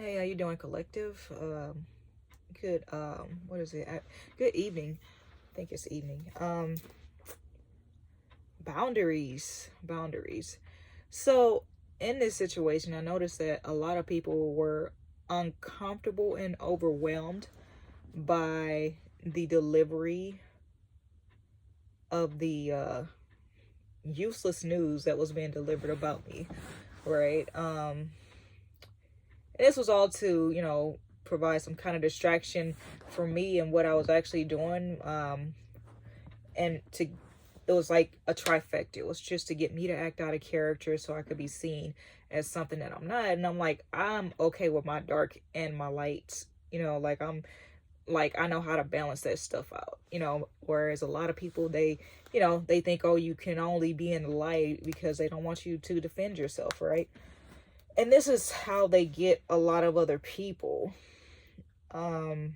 Hey, how you doing, collective? Good, what is it? Good evening. I think it's evening. Boundaries. So, in this situation, I noticed that a lot of people were uncomfortable and overwhelmed by the delivery of the useless news that was being delivered about me, right? This was all to, provide some kind of distraction for me and what I was actually doing. And to It was like a trifecta. It was just to get me to act out of character so I could be seen as something that I'm not. And I'm like, I'm okay with my dark and my lights. I know how to balance that stuff out. Whereas a lot of people, they think, oh, you can only be in the light because they don't want you to defend yourself, right? And this is how they get a lot of other people. Um,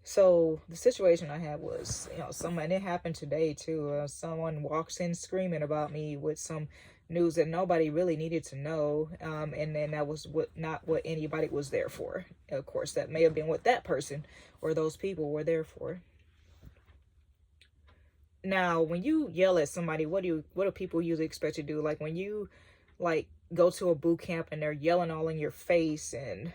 so the situation I had was, someone, it happened today too. Someone walks in screaming about me with some news that nobody really needed to know. And then that was not what anybody was there for. Of course, that may have been what that person or those people were there for. Now, when you yell at somebody, what do people usually expect you to do? Like when you like go to a boot camp and they're yelling all in your face, and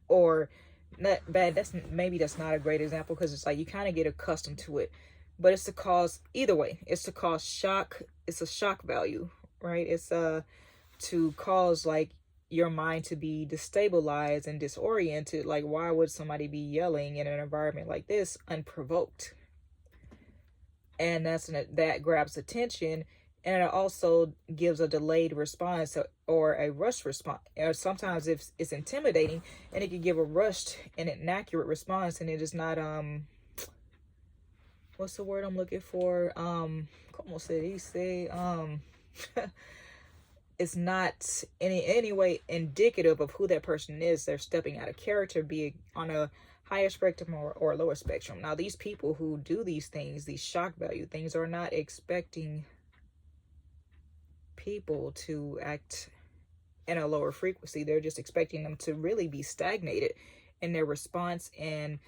or not bad, that's not a great example because it's like you kind of get accustomed to it, but it's to cause, either way, it's to cause shock. It's a shock value, right? It's to cause like your mind to be destabilized and disoriented. Like, why would somebody be yelling in an environment like this unprovoked? And that grabs attention, and it also gives a delayed response or a rushed response. Or sometimes if it's intimidating, and it can give a rushed and inaccurate response, and it is not what's the word I'm looking for? Como se dice? It's not any way indicative of who that person is. They're stepping out of character, be it on a higher spectrum or lower spectrum. Now, these people who do these things, these shock value things, are not expecting people to act in a lower frequency. They're just expecting them to really be stagnated in their response and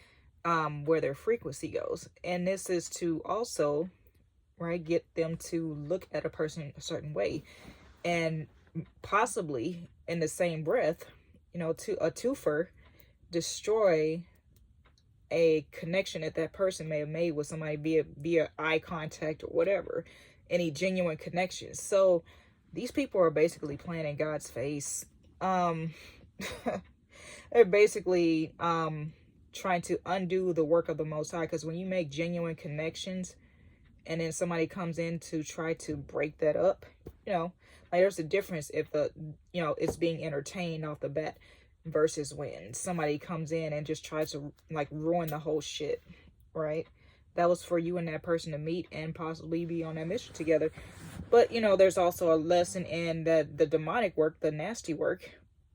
where their frequency goes. And this is to also, right, get them to look at a person a certain way, and possibly in the same breath, to a twofer, destroy a connection that person may have made with somebody via eye contact or whatever, any genuine connections. So these people are basically playing in God's face. They're basically trying to undo the work of the Most High, because when you make genuine connections and then somebody comes in to try to break that up, like there's a difference if it's being entertained off the bat versus when somebody comes in and just tries to like ruin the whole shit, right? That was for you and that person to meet and possibly be on that mission together. But there's also a lesson in the demonic work, the nasty work,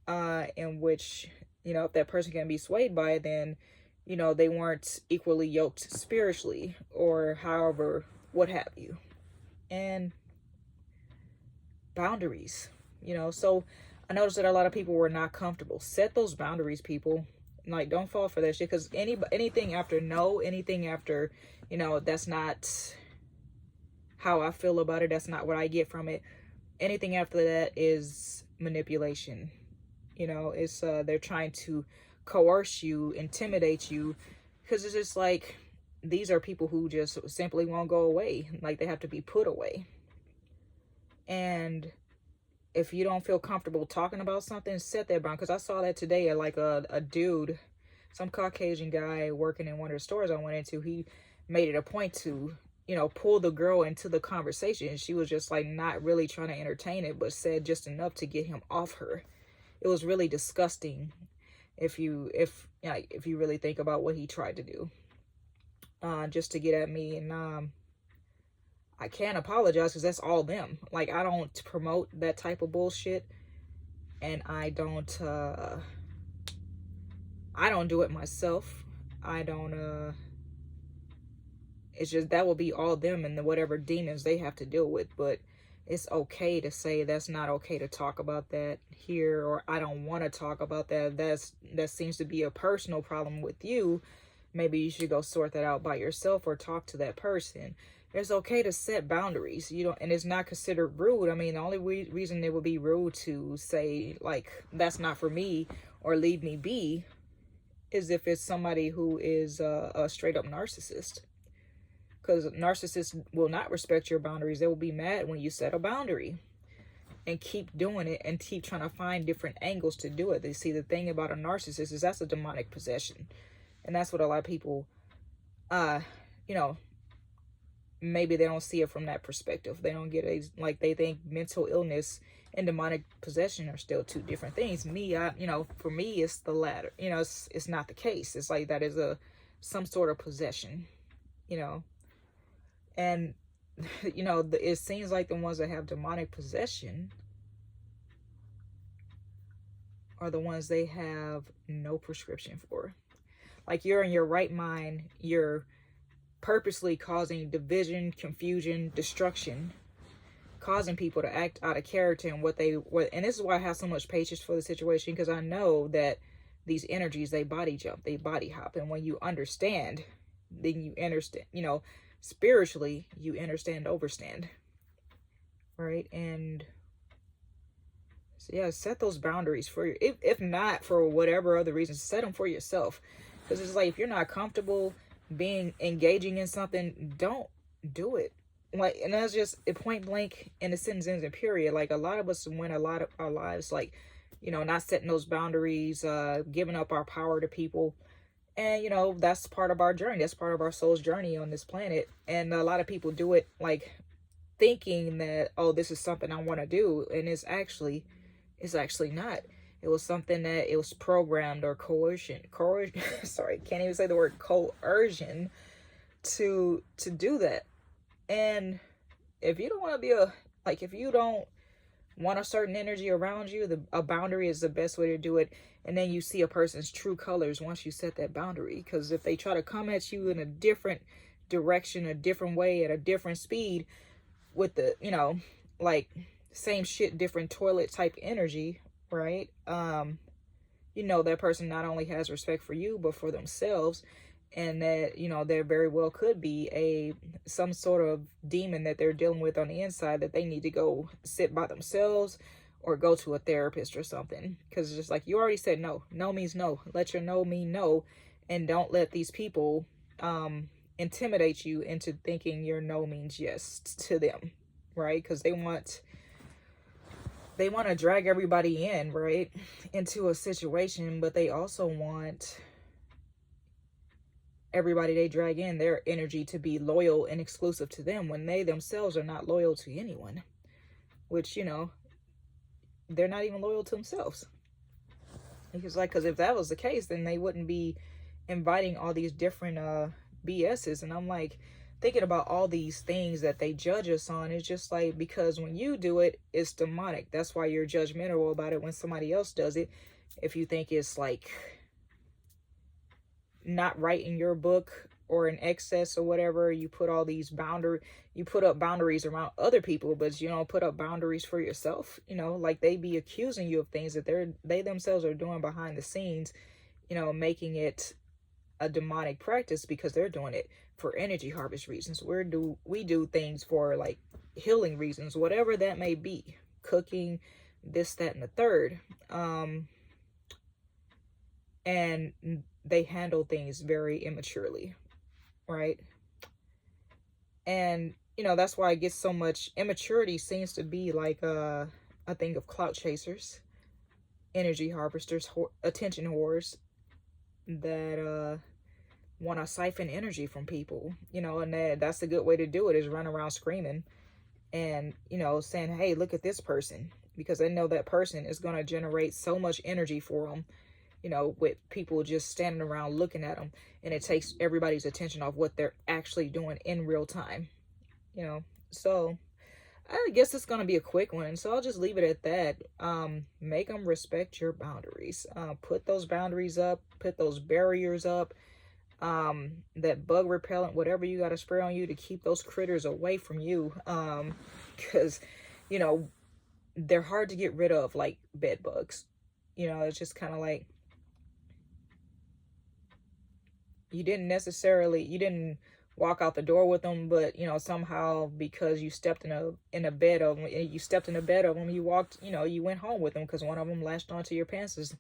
in which, if that person can be swayed by it, then they weren't equally yoked spiritually, or however, what have you. And boundaries, so I noticed that a lot of people were not comfortable. Set those boundaries, people. Like, don't fall for that shit, because anything after no, anything after, that's not how I feel about it, that's not what I get from it. Anything after that is manipulation. It's they're trying to coerce you, intimidate you, because it's just like, these are people who just simply won't go away. Like, they have to be put away. And if you don't feel comfortable talking about something, set that bound. Because I saw that today, like a dude, some Caucasian guy working in one of the stores I went into, he made it a point to, pull the girl into the conversation. She was just like not really trying to entertain it, but said just enough to get him off her. It was really disgusting if you really think about what he tried to do, just to get at me. And I can't apologize, because that's all them. Like, I don't promote that type of bullshit, and I don't do it myself. I don't it's just, that will be all them and whatever demons they have to deal with. But it's okay to say that's not okay to talk about that here, or I don't want to talk about that. That seems to be a personal problem with you. Maybe you should go sort that out by yourself or talk to that person. It's okay to set boundaries. You don't, and it's not considered rude. I mean, the only reason it would be rude to say like that's not for me or leave me be is if it's somebody who is a straight up narcissist. Because narcissists will not respect your boundaries. They will be mad when you set a boundary and keep doing it and keep trying to find different angles to do it. They see the thing about a narcissist is that's a demonic possession. And that's what a lot of people, you know, maybe they don't see it from that perspective. They don't get it, like they think mental illness and demonic possession are still two different things. For me, it's the latter. It's not the case. It's like that is some sort of possession, and it seems like the ones that have demonic possession are the ones they have no prescription for. Like, you're in your right mind, you're purposely causing division, confusion, destruction, causing people to act out of character and and this is why I have so much patience for the situation, because I know that these energies, they body jump, they body hop, and when you understand, then you understand, spiritually, you understand, overstand, right? And so yeah, set those boundaries for your, if not for whatever other reasons, set them for yourself. Because it's like, if you're not comfortable engaging in something, don't do it. Like, and that's just a point blank in the sentence, ends and period. Like, a lot of us win a lot of our lives, like, not setting those boundaries, giving up our power to people. And, that's part of our journey. That's part of our soul's journey on this planet. And a lot of people do it, like, thinking that, oh, this is something I want to do. And it's actually not. It was something that it was programmed or coercion, sorry, can't even say the word coercion to do that. And if you don't want to be if you don't want a certain energy around you, a boundary is the best way to do it. And then you see a person's true colors once you set that boundary. Because if they try to come at you in a different direction, a different way, at a different speed, with the, like, same shit, different toilet type energy, right? That person not only has respect for you, but for themselves. And that, there very well could be some sort of demon that they're dealing with on the inside that they need to go sit by themselves or go to a therapist or something. Because it's just like, you already said no. No means no. Let your no mean no. And don't let these people intimidate you into thinking your no means yes to them, right? Because they want to drag everybody in, right, into a situation, but they also want everybody they drag in, their energy, to be loyal and exclusive to them when they themselves are not loyal to anyone, which, they're not even loyal to themselves. Because if that was the case, then they wouldn't be inviting all these different BS's. And I'm like, thinking about all these things that they judge us on, it's just like, because when you do it, it's demonic. That's why you're judgmental about it when somebody else does it. If you think it's like not right in your book or in excess or whatever, you put all these you put up boundaries around other people, but you don't put up boundaries for yourself. Like, they be accusing you of things that they themselves are doing behind the scenes, making it a demonic practice because they're doing it for energy harvest reasons. We do things for, like, healing reasons, whatever that may be, cooking, this, that, and the third. And they handle things very immaturely, right? And that's why I get so much immaturity. Seems to be like a thing of clout chasers, energy harvesters, attention whores that want to siphon energy from people, and that's a good way to do it, is run around screaming and, saying, hey, look at this person, because they know that person is going to generate so much energy for them, with people just standing around looking at them, and it takes everybody's attention off what they're actually doing in real time, so I guess it's going to be a quick one, so I'll just leave it at that. Make them respect your boundaries. Put those boundaries up, put those barriers up, that bug repellent, whatever you got to spray on you to keep those critters away from you. Because you know, they're hard to get rid of, like bed bugs. You know, it's just kind of like, you didn't walk out the door with them, but you know, somehow because you stepped in a bed of them, you walked, you know, you went home with them because one of them latched onto your pants,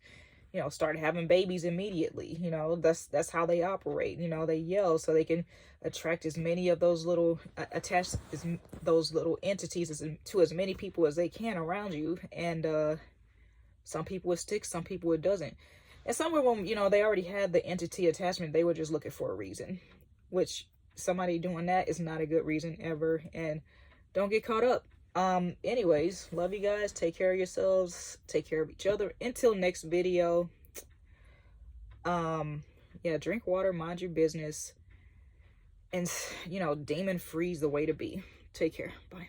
you know, started having babies immediately. You know, that's how they operate. You know, they yell so they can attract as many of those little those little entities to as many people as they can around you. And some people it sticks, some people it doesn't. And some of them, you know, they already had the entity attachment. They were just looking for a reason, which somebody doing that is not a good reason ever. And don't get caught up. Anyways, love you guys. Take care of yourselves. Take care of each other. Until next video. Yeah, drink water, mind your business. And, you know, demon free's the way to be. Take care. Bye.